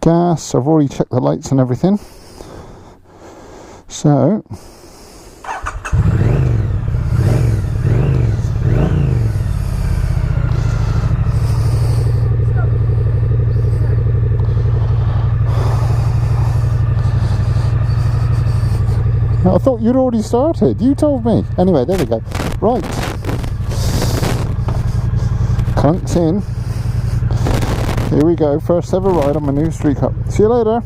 gas. I've already checked the lights and everything. So I thought you'd already started. You told me. Anyway, there we go. Right. Clunked in. Here we go. First ever ride on my new Street Cup. See you later.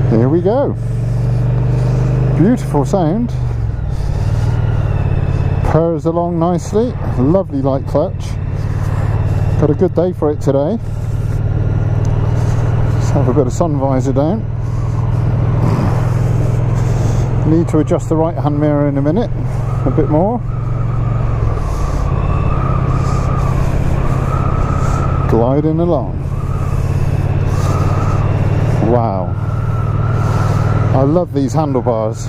Here we go. Beautiful sound. Purrs along nicely. Lovely light clutch. Got a good day for it today. Let's have a bit of sun visor down. Need to adjust the right hand mirror in a minute. A bit more. Gliding along. Wow. I love these handlebars.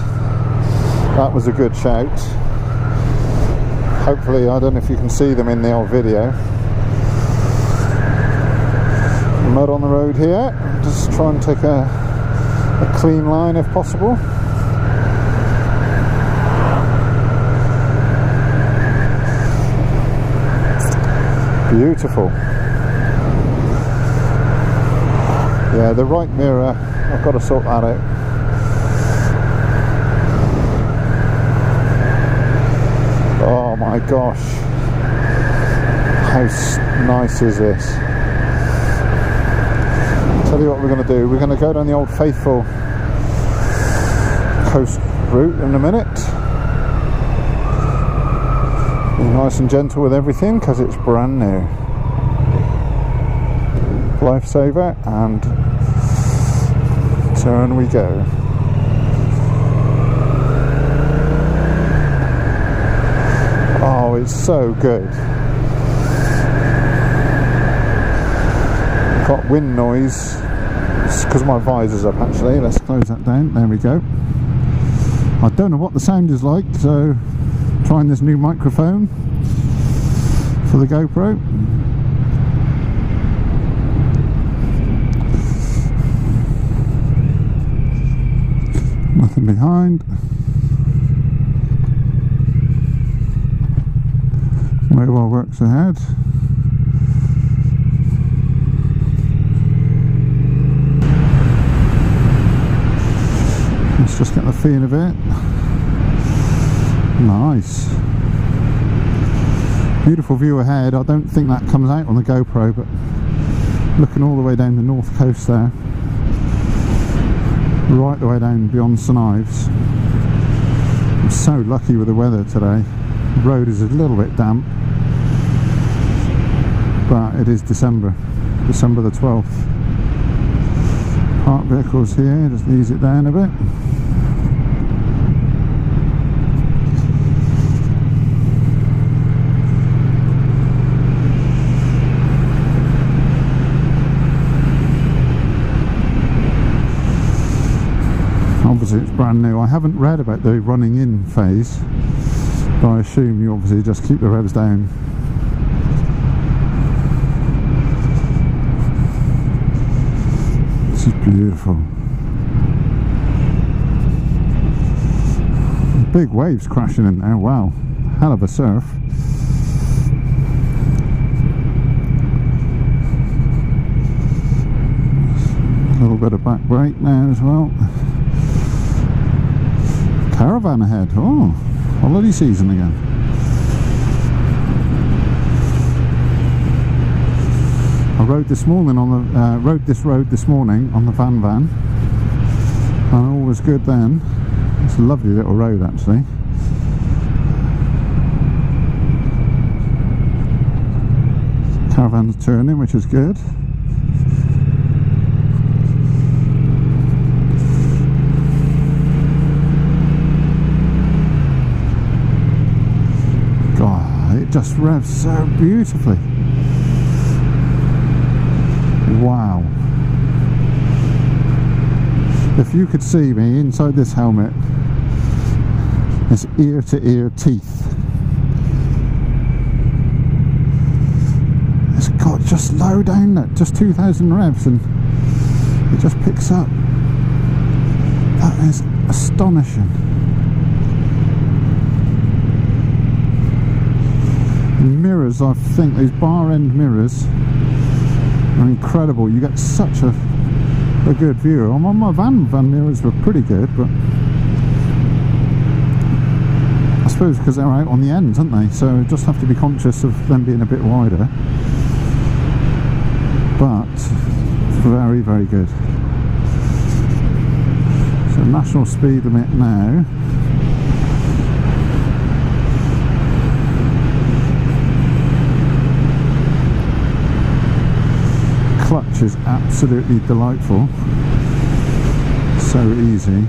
That was a good shout. Hopefully, I don't know if you can see them in the old video. Mud on the road here. Just try and take a clean line if possible. Beautiful. Yeah, the right mirror, I've got to sort that out. Oh my gosh, how nice is this? Tell you what we're going to do, we're going to go down the Old Faithful coast route in a minute. Be nice and gentle with everything because it's brand new. Lifesaver, and turn we go. Oh, it's so good. Got wind noise. It's because my visor's up actually. Let's close that down. There we go. I don't know what the sound is like, so trying this new microphone for the GoPro. Nothing behind. Mobile works ahead. Let's just get the feel of it. Nice. Beautiful view ahead. I don't think that comes out on the GoPro, but looking all the way down the north coast there. Right the way down beyond St Ives. I'm so lucky with the weather today. The road is a little bit damp, but it is December the 12th. Park vehicles here, just ease it down a bit. Obviously it's brand new. I haven't read about the running in phase, but I assume you obviously just keep the revs down. This is beautiful. Big waves crashing in there, wow. Hell of a surf. A little bit of back brake now as well. Caravan ahead, oh, holiday season again. I rode this morning on the rode this road this morning on the van, and all was good then. It's a lovely little road actually. Caravan's turning, which is good. God, it just revs so beautifully. Wow. If you could see me inside this helmet, it's ear to ear teeth. It's got just low down that, just 2,000 revs, and it just picks up. That is astonishing. Mirrors, I think these bar end mirrors are incredible. You get such a good view. On my van mirrors were pretty good, but I suppose because they're out on the ends, aren't they? So just have to be conscious of them being a bit wider. But very, very good. So national speed limit now. Clutch is absolutely delightful. So easy.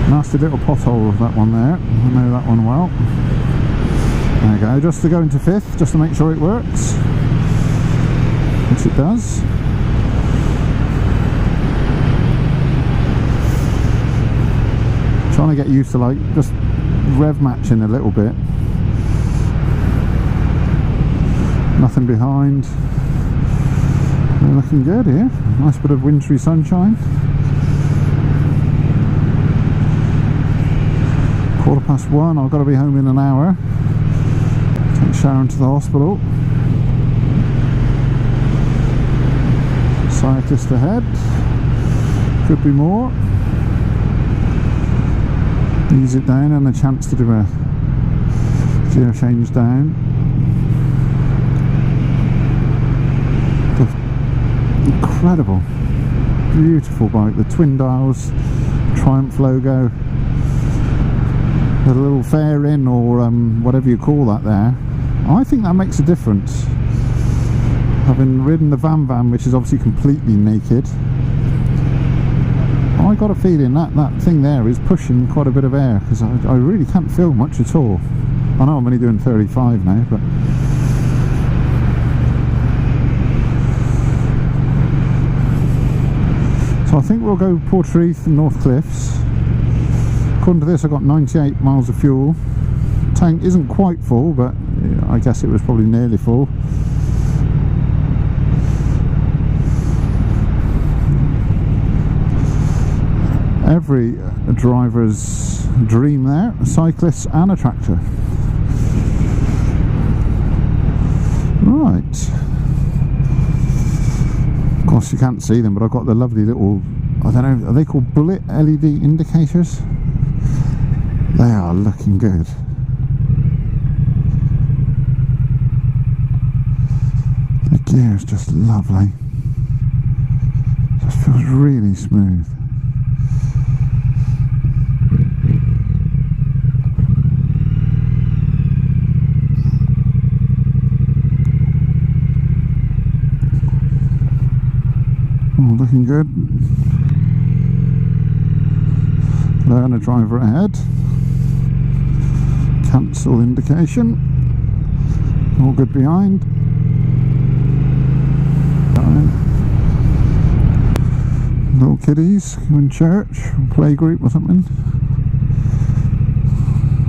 Nasty little pothole of that one there. I know that one well. There we go. Just to go into fifth, just to make sure it works. Which it does. Trying to get used to like just rev matching a little bit. Nothing behind. We're looking good here. Nice bit of wintry sunshine. 1:15. I've got to be home in an hour. Take Sharon to the hospital. Cyclist ahead. Could be more. Ease it down and a chance to do a gear change down. Incredible, beautiful bike. The twin dials, Triumph logo, the little fairing or whatever you call that there. I think that makes a difference. Having ridden the van, which is obviously completely naked, I got a feeling that thing there is pushing quite a bit of air, because I really can't feel much at all. I know I'm only doing 35 now, but so I think we'll go Portreath and North Cliffs. According to this, I got 98 miles of fuel. Tank isn't quite full, but I guess it was probably nearly full. Every driver's dream there, a cyclist and a tractor. Right. Of course you can't see them, but I've got the lovely little, I don't know, are they called bullet LED indicators? They are looking good. The gear is just lovely. Just feels really smooth. Oh, looking good. Learner driver ahead. Cancel indication. All good behind. Little kiddies in church, play group or something.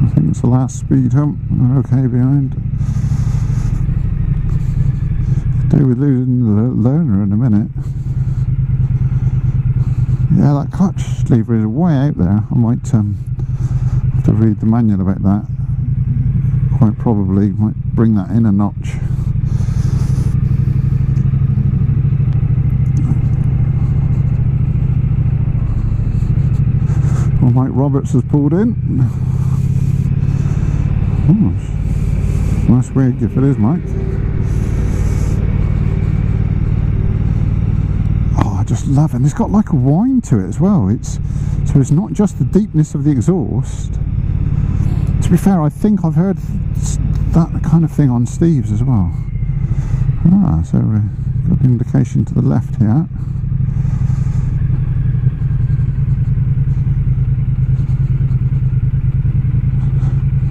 I think it's the last speed hump. They're okay behind. Do with losing the learner in a minute. Yeah, that clutch lever is way out there. I might have to read the manual about that. Quite probably might bring that in a notch. Well, Mike Roberts has pulled in. Oh, nice wig if it is Mike. Oh, I just love it. And it's got like a whine to it as well. So it's not just the deepness of the exhaust. To be fair, I think I've heard that kind of thing on Steve's as well. So got an indication to the left here.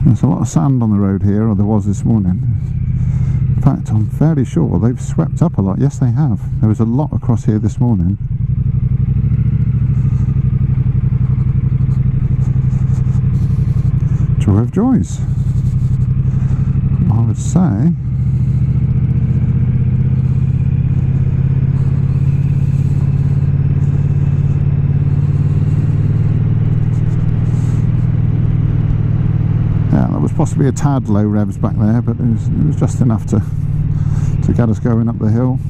There's a lot of sand on the road here, or there was this morning. In fact, I'm fairly sure they've swept up a lot. Yes, they have. There was a lot across here this morning. Joy of joys, I would say. Yeah, that was possibly a tad low revs back there, but it was just enough to get us going up the hill,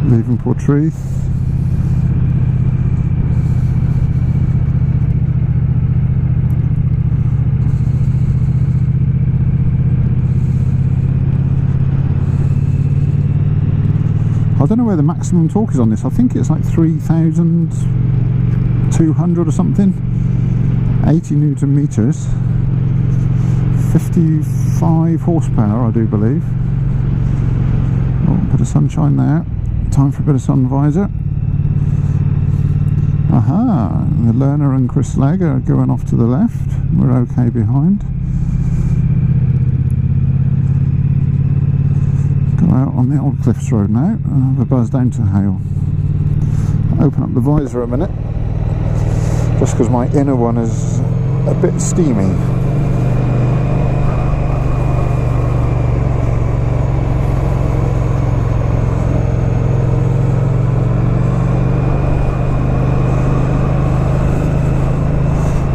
leaving Portreath. I don't know where the maximum torque is on this. I think it's like 3,200 or something. 80 Newton meters. 55 horsepower, I do believe. Oh, a bit of sunshine there. Time for a bit of sun visor. Aha! The Lerner and Chris Legg are going off to the left. We're okay behind. Out on the Old Cliffs Road now, and have a buzz down to Hale. I'll open up the visor a minute, just because my inner one is a bit steamy.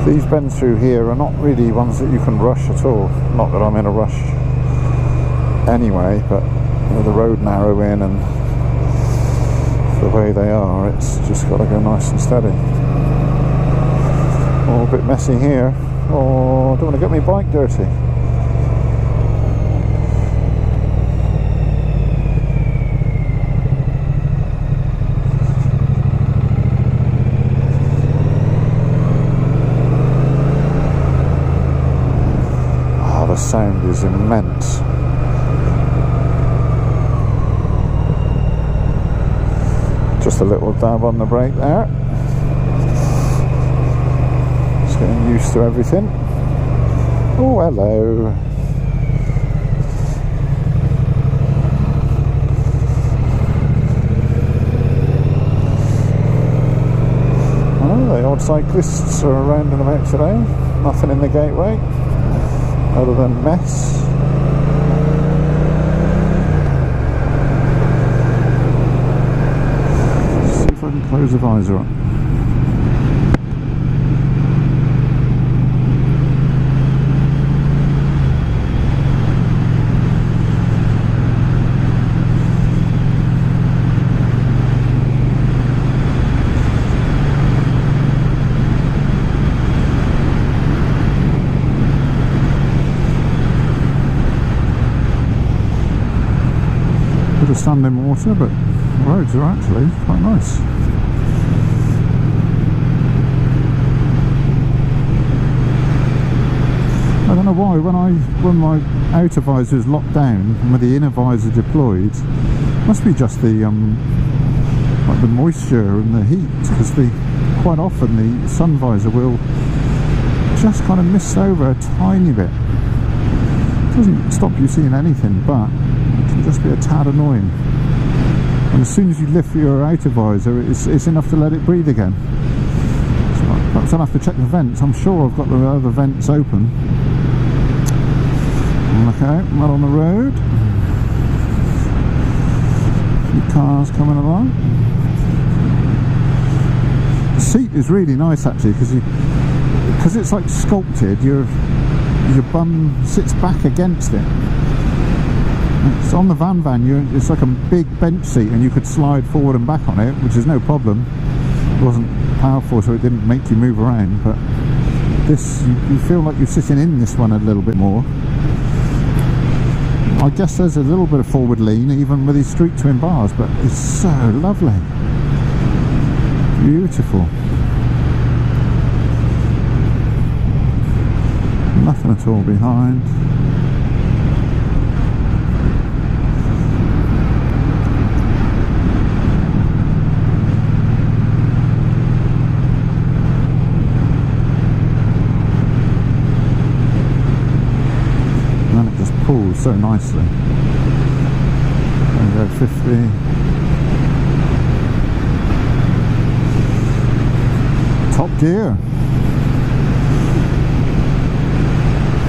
These bends through here are not really ones that you can rush at all. Not that I'm in a rush anyway, but with the road narrowing and the way they are, it's just got to go nice and steady. Oh, a bit messy here. Oh, I don't want to get my bike dirty. Ah, the sound is immense. Just a little dab on the brake there. Just getting used to everything. Oh, hello. Oh, the old cyclists are around and about today. Nothing in the gateway other than mess. Close the visor up. Bit of standing water, but the roads are actually quite nice. I don't know why, when my outer visor is locked down and with the inner visor deployed, must be just the like the moisture and the heat, because quite often the sun visor will just kind of mist over a tiny bit. It doesn't stop you seeing anything, but it can just be a tad annoying. And as soon as you lift your outer visor, it's enough to let it breathe again. So perhaps I'll have to check the vents. I'm sure I've got the other vents open. Look out, not on the road. A few cars coming along. The seat is really nice actually, because it's like sculpted. Your bum sits back against it. It's on the van. It's like a big bench seat, and you could slide forward and back on it, which is no problem. It wasn't powerful, so it didn't make you move around. But this, you feel like you're sitting in this one a little bit more. I guess there's a little bit of forward lean even with these street twin bars, but it's so lovely, beautiful. Nothing at all behind. Pulls so nicely. There we go, 50. Top gear.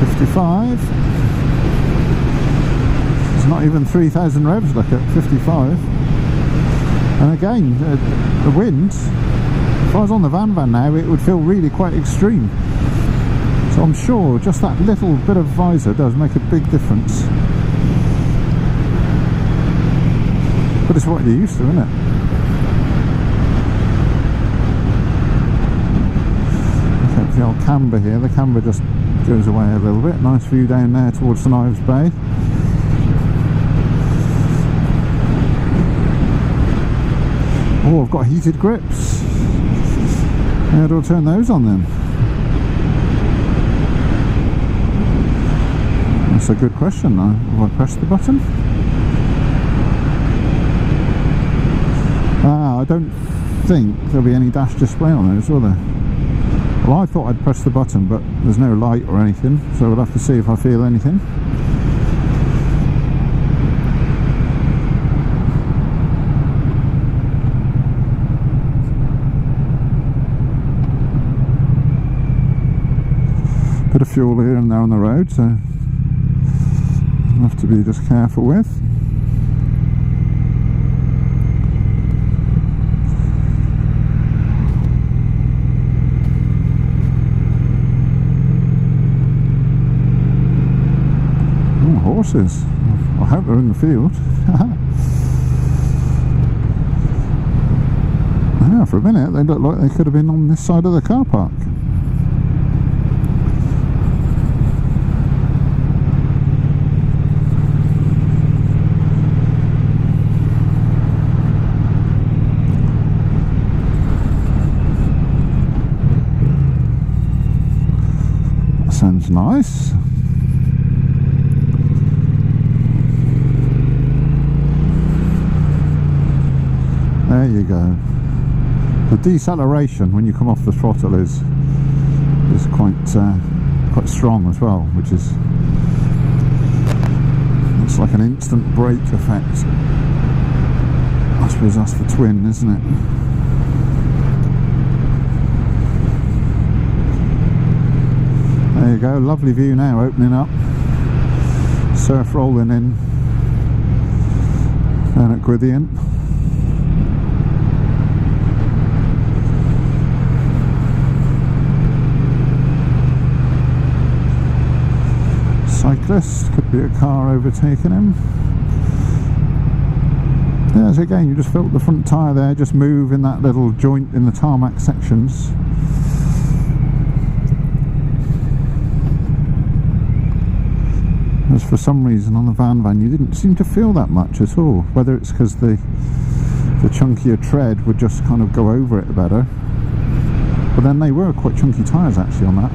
55. It's not even 3,000 revs, look at 55. And again, the wind, if I was on the van now, it would feel really quite extreme. So I'm sure just that little bit of visor does make a big difference. But it's what you're used to, isn't it? Okay, the old camber here. The camber just goes away a little bit. Nice view down there towards St Ives Bay. Oh, I've got heated grips. How do I turn those on then? That's a good question. Have I pressed the button? I don't think there'll be any dash display on those, will there? Well, I thought I'd press the button, but there's no light or anything, so we'll have to see if I feel anything. Bit of fuel here and there on the road, so I'll have to be just careful with. Oh, horses. I hope they're in the field. Yeah, for a minute they looked like they could have been on this side of the car park. Sounds nice. There you go. The deceleration when you come off the throttle is quite strong as well, which is, it's like an instant brake effect. I suppose that's the twin, isn't it? There you go, lovely view now opening up. Surf rolling in down at Gwythian. Cyclist, could be a car overtaking him. Yeah, so again, you just felt the front tyre there just move in that little joint in the tarmac sections. As for some reason on the van you didn't seem to feel that much at all, whether it's because the chunkier tread would just kind of go over it better, but then they were quite chunky tyres actually on that.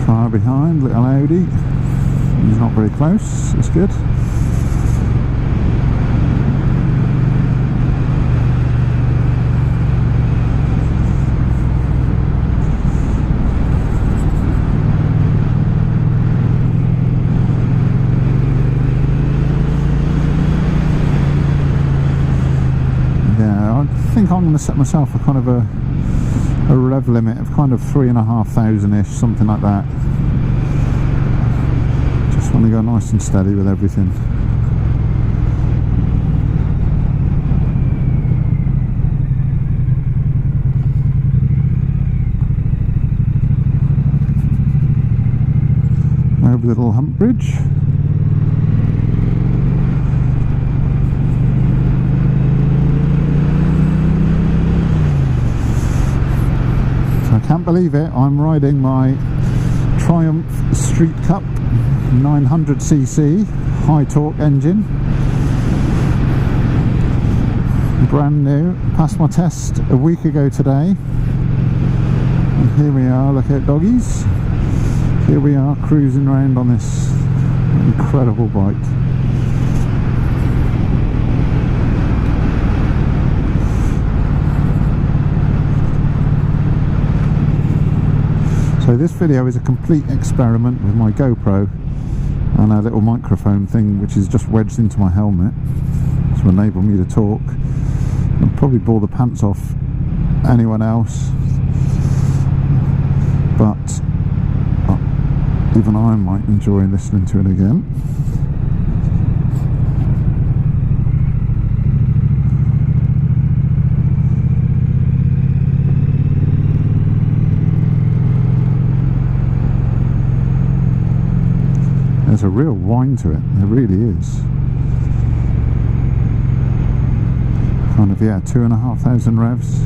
Car behind, little Audi, he's not very close, that's good. I think I'm going to set myself a kind of a rev limit of kind of 3,500-ish, something like that. Just want to go nice and steady with everything. over the little hump bridge. So I can't believe it, I'm riding my Triumph Street Cup 900cc high torque engine, brand new, passed my test a week ago today, and here we are, look at doggies, here we are cruising around on this incredible bike. So this video is a complete experiment with my GoPro and a little microphone thing which is just wedged into my helmet to enable me to talk. I'll probably bore the pants off anyone else, but even I might enjoy listening to it again. There's a real whine to it, there really is. Kind of, yeah, 2,500 revs.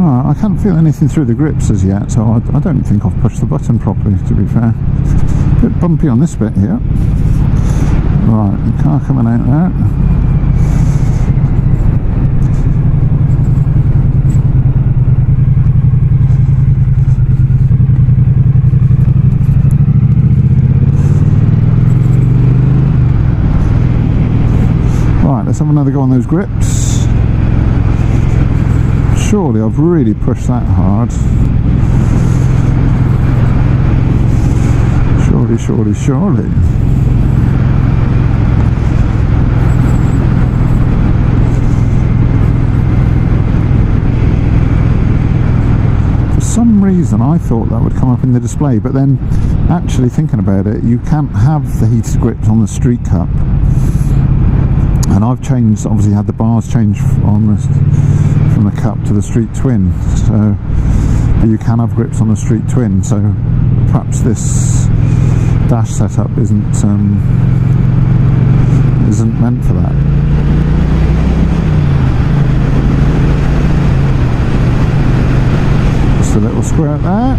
I can't feel anything through the grips as yet, so I don't think I've pushed the button properly, to be fair. A bit bumpy on this bit here. Right, the car coming out there. Right, let's have another go on those grips. Surely I've really pushed that hard. Surely, surely, surely. For some reason I thought that would come up in the display, but then actually thinking about it, you can't have the heated grips on the Street Cup. And I've changed, obviously had the bars changed on the, from the Cup to the Street Twin, so but you can have grips on the Street Twin, so perhaps this dash setup isn't meant for that. Just a little squirt there,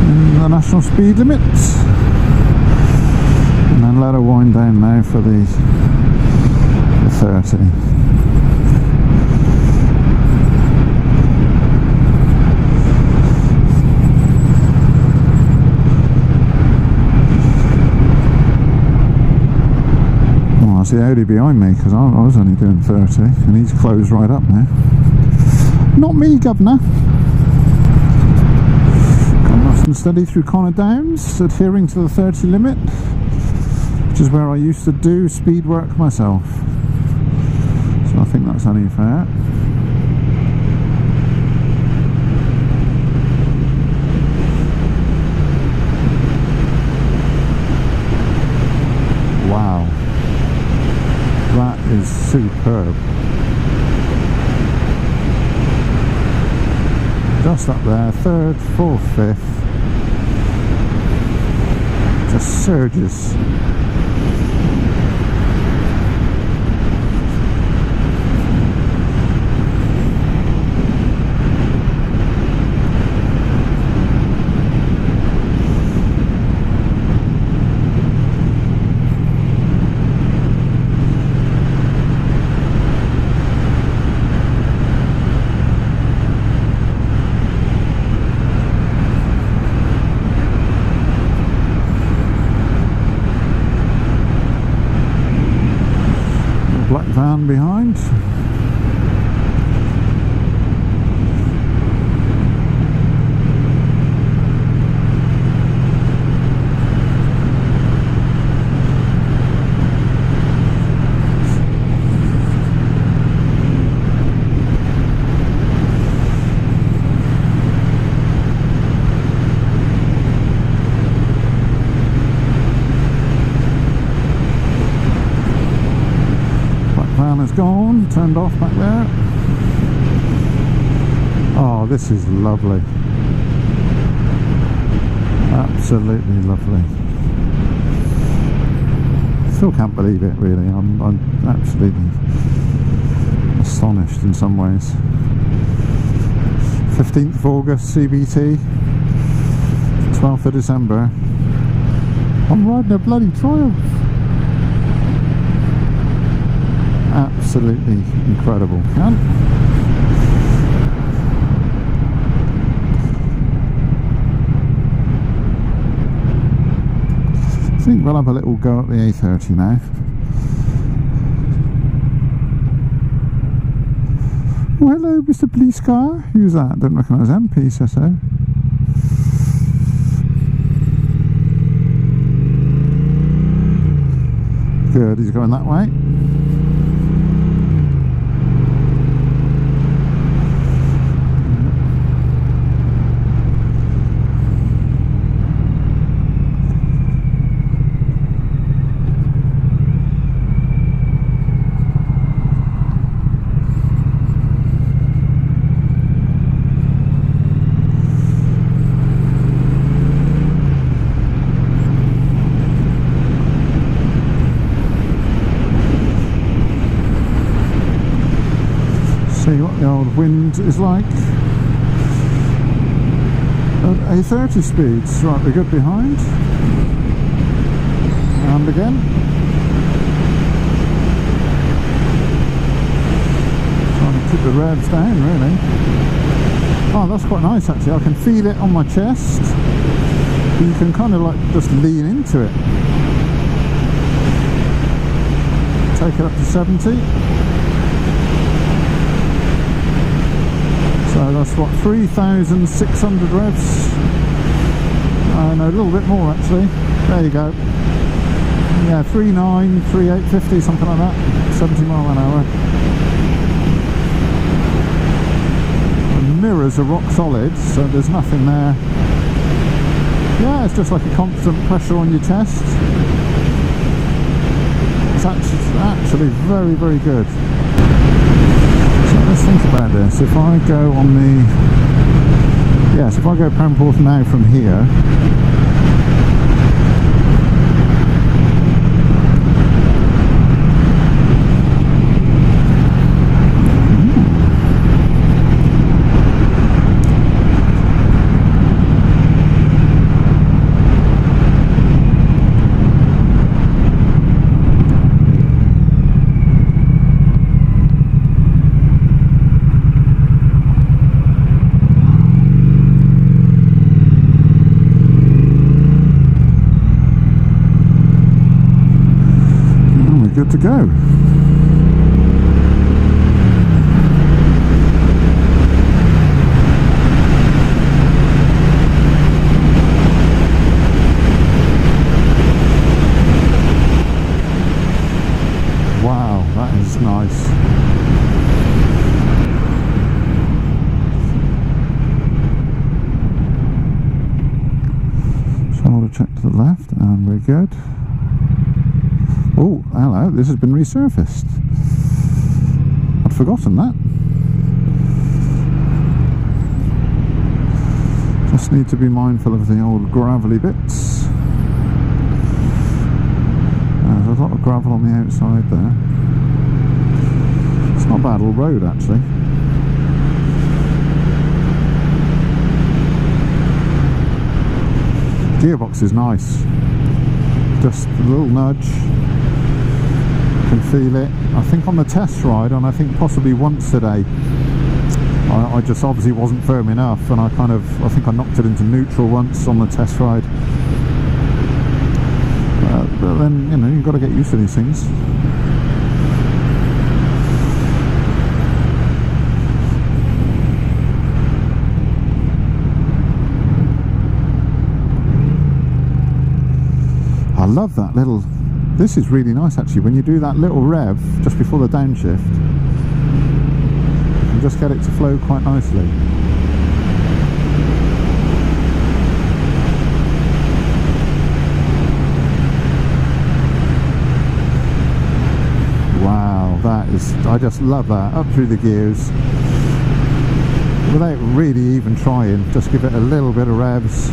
and the national speed limit. And then let her wind down now for the 30. Oh, that's the Audi behind me, because I was only doing 30 and he's closed right up now. Not me, governor. Gone nice and steady through Connor Downs, adhering to the 30 limit. Which is where I used to do speed work myself, so I think that's only fair. Wow, that is superb. Just up there, third, fourth, fifth, just surges. turned off back there. Oh, this is lovely. Absolutely lovely. Still can't believe it, really. I'm absolutely astonished in some ways. 15th of August CBT, 12th of December. I'm riding a bloody Triumph. Absolutely incredible. I think we'll have a little go at the A30 now. Oh, hello, Mr. Police Car. Who's that? Don't recognise him. PSSO. Good, he's going that way. See what the old wind is like at A30 speeds. Right, we're good behind. And again. Trying to keep the revs down, really. Oh, that's quite nice actually. I can feel it on my chest. You can kind of like just lean into it. Take it up to 70. So that's what, 3,600 revs. No, a little bit more actually. There you go. Yeah, 3.9, 3.850, something like that. 70 mile an hour. The mirrors are rock solid, so there's nothing there. Yeah, it's just like a constant pressure on your chest. It's actually very, very good. Let's think about this. If I go on the... Yes, if I go Pamporth now from here... good to go. Wow, that is nice. Shoulder check to the left and we're good. Oh, hello, this has been resurfaced. I'd forgotten that. Just need to be mindful of the old gravelly bits. There's a lot of gravel on the outside there. It's not a bad old road actually. Gearbox is nice. Just a little nudge. Can feel it. I think on the test ride, and I think possibly once today, I just obviously wasn't firm enough, and I think I knocked it into neutral once on the test ride. But then, you know, you've got to get used to these things. I love that little... This is really nice actually, when you do that little rev just before the downshift, you can just get it to flow quite nicely. Wow, that I just love that, up through the gears without really even trying. Just give it a little bit of revs,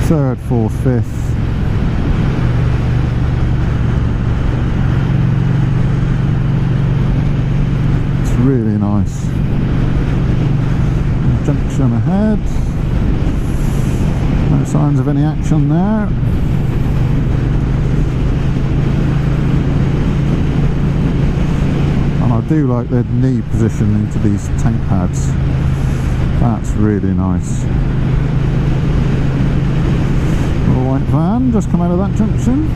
third, fourth, fifth. It's really nice. Junction ahead, no signs of any action there. I do like the knee position into these tank pads. That's really nice. Little white van just come out of that junction.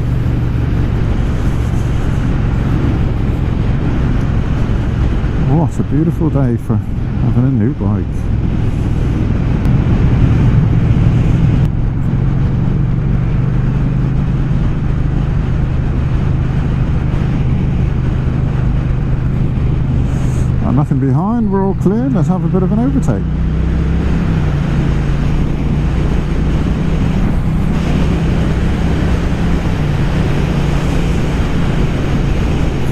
What a beautiful day for having a new bike. Nothing behind, we're all clear. Let's have a bit of an overtake.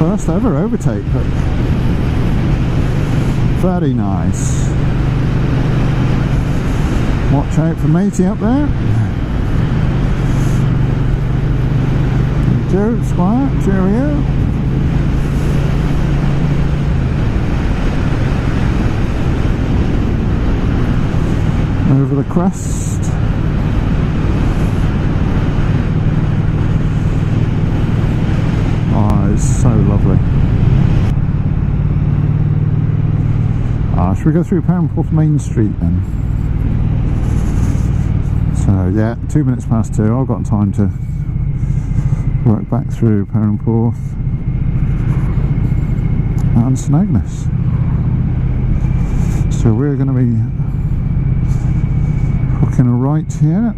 First ever overtake. Very nice. Watch out for matey up there. There you go, Squire, cheerio. Over the crest. Oh, it's so lovely. Should we go through Perranporth Main Street then? So yeah, 2 minutes past 2. I've got time to work back through Perranporth and Snagness. So we're going to be hooking a right here,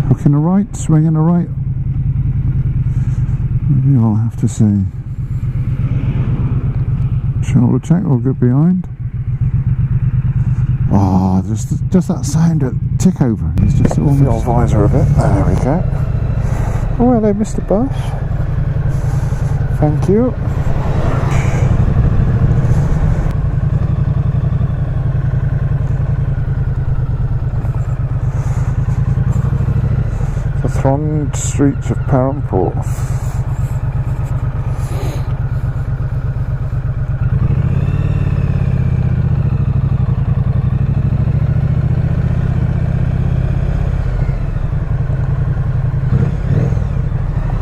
hooking a right, swinging a right. You'll have to see. Shoulder check, all good behind. Oh, just that sound at tick over. He's just almost the old visor a bit. There we go. Oh, hello, Mr. Buff. Thank you. Thronged streets of Perranporth.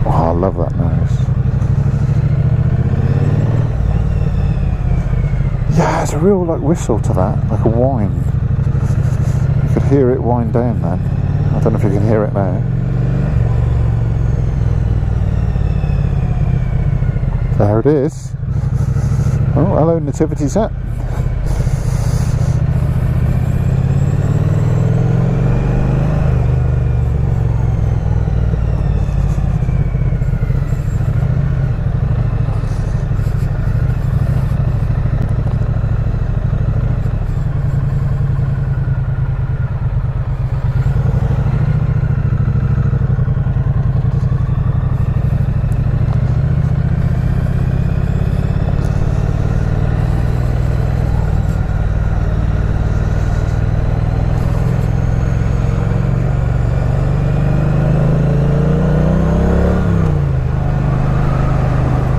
Oh, I love that noise. Yeah, it's a real like whistle to that, like a whine. You could hear it wind down then. I don't know if you can hear it now. There it is. Oh, hello, nativity set.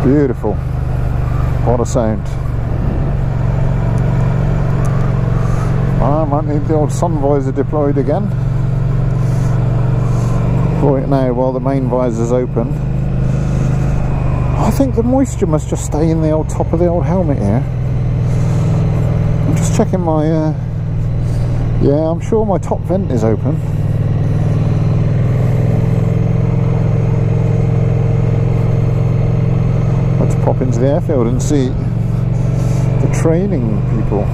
Beautiful. What a sound. I might need the old sun visor deployed again. Right now, while the main visor's open. I think the moisture must just stay in the old top of the old helmet here. I'm just checking my... yeah, I'm sure my top vent is open. Pop into the airfield and see the training people.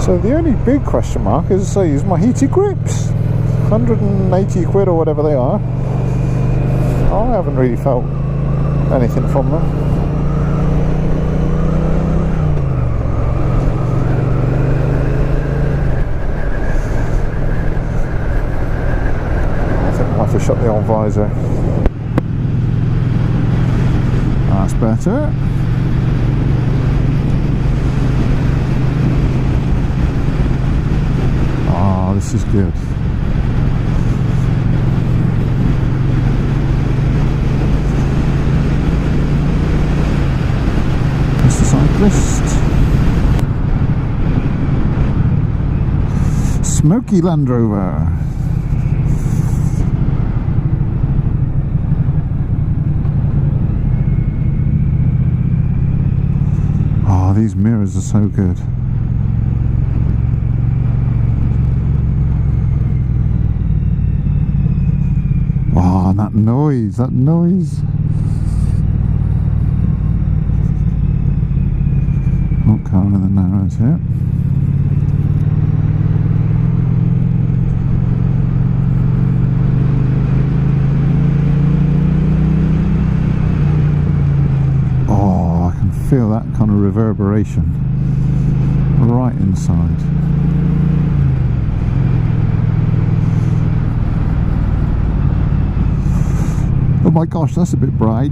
So the only big question mark is my heated grips. 180 quid or whatever they are. I haven't really felt anything from them. shut the old visor. That's better. Oh, this is good. Mr. Cyclist. Smoky Land Rover. Oh, these mirrors are so good. Oh, and that noise, Oh, car in the narrows here. Feel that kind of reverberation right inside. Oh my gosh, that's a bit bright.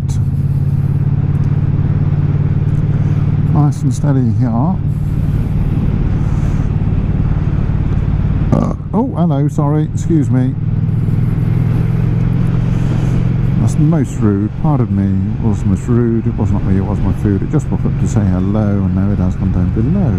Nice and steady here. Oh, hello, sorry, excuse me. That's most rude, pardon me, it was most rude, it was not me, it was my food, it just woke up to say hello and now it has gone down below.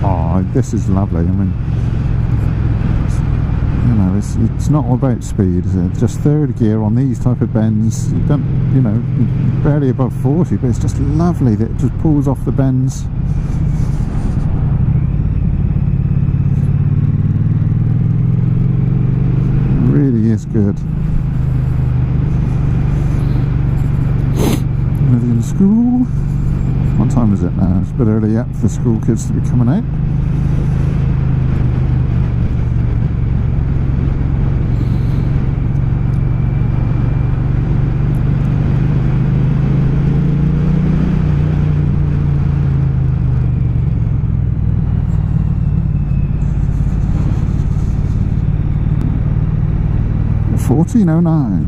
Oh, this is lovely, I mean, you know, it's not all about speed, is it? Just third gear on these type of bends, you don't, you know, barely above 40, but it's just lovely that it just pulls off the bends. It really is good. Ready in school. What time is it now? It's a bit early yet for the school kids to be coming out. $14.09.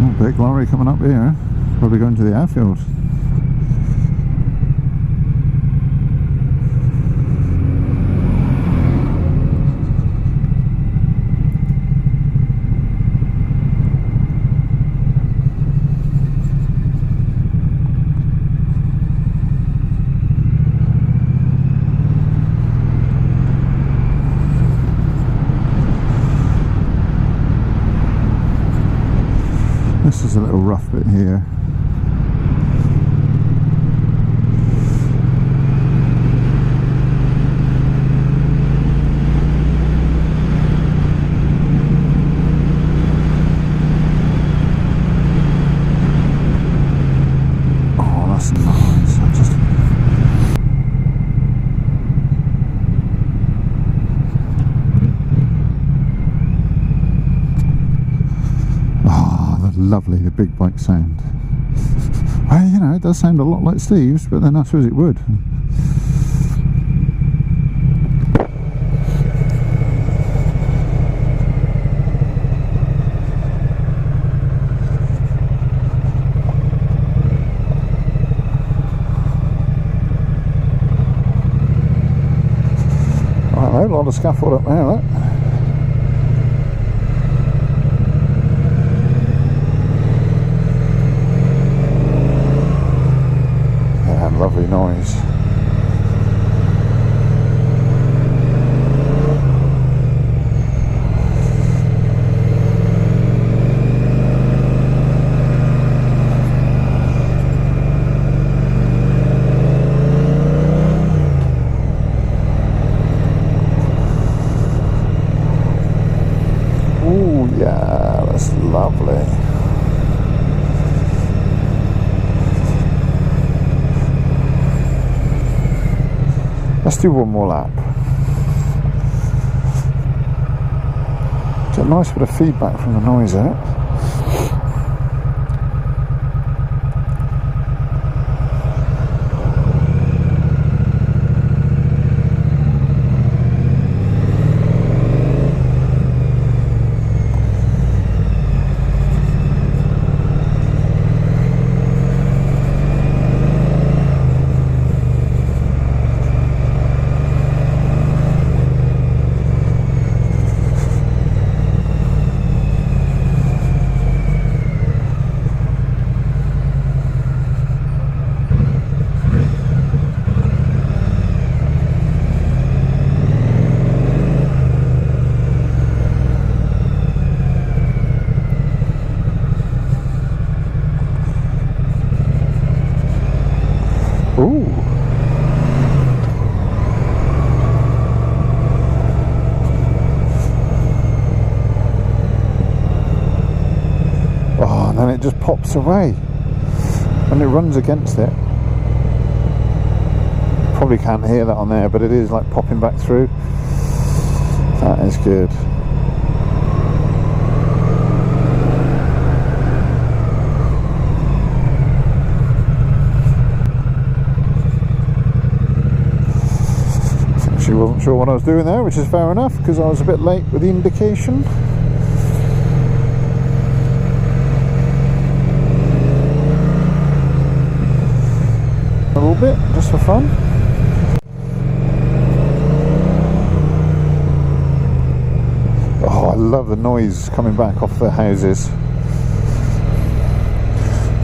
Oh, big lorry coming up here. Probably going to the airfield. This is a little rough bit here. Oh, that's nice. I just... Lovely, the big bike sound. Well, you know, it does sound a lot like Steve's, but then I suppose it would. Right, a lot of scaffold up there, look. Lovely noise. Oh yeah, that's lovely. Let's do one more lap. Get a nice bit of feedback from the noise in it. Ooh. Oh, and then it just pops away when it runs against it. Probably can't hear that on there, but it is like popping back through. That is good. She wasn't sure what I was doing there, which is fair enough because I was a bit late with the indication. A little bit, just for fun. Oh, I love the noise coming back off the houses.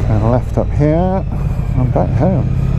And left up here, I'm back home.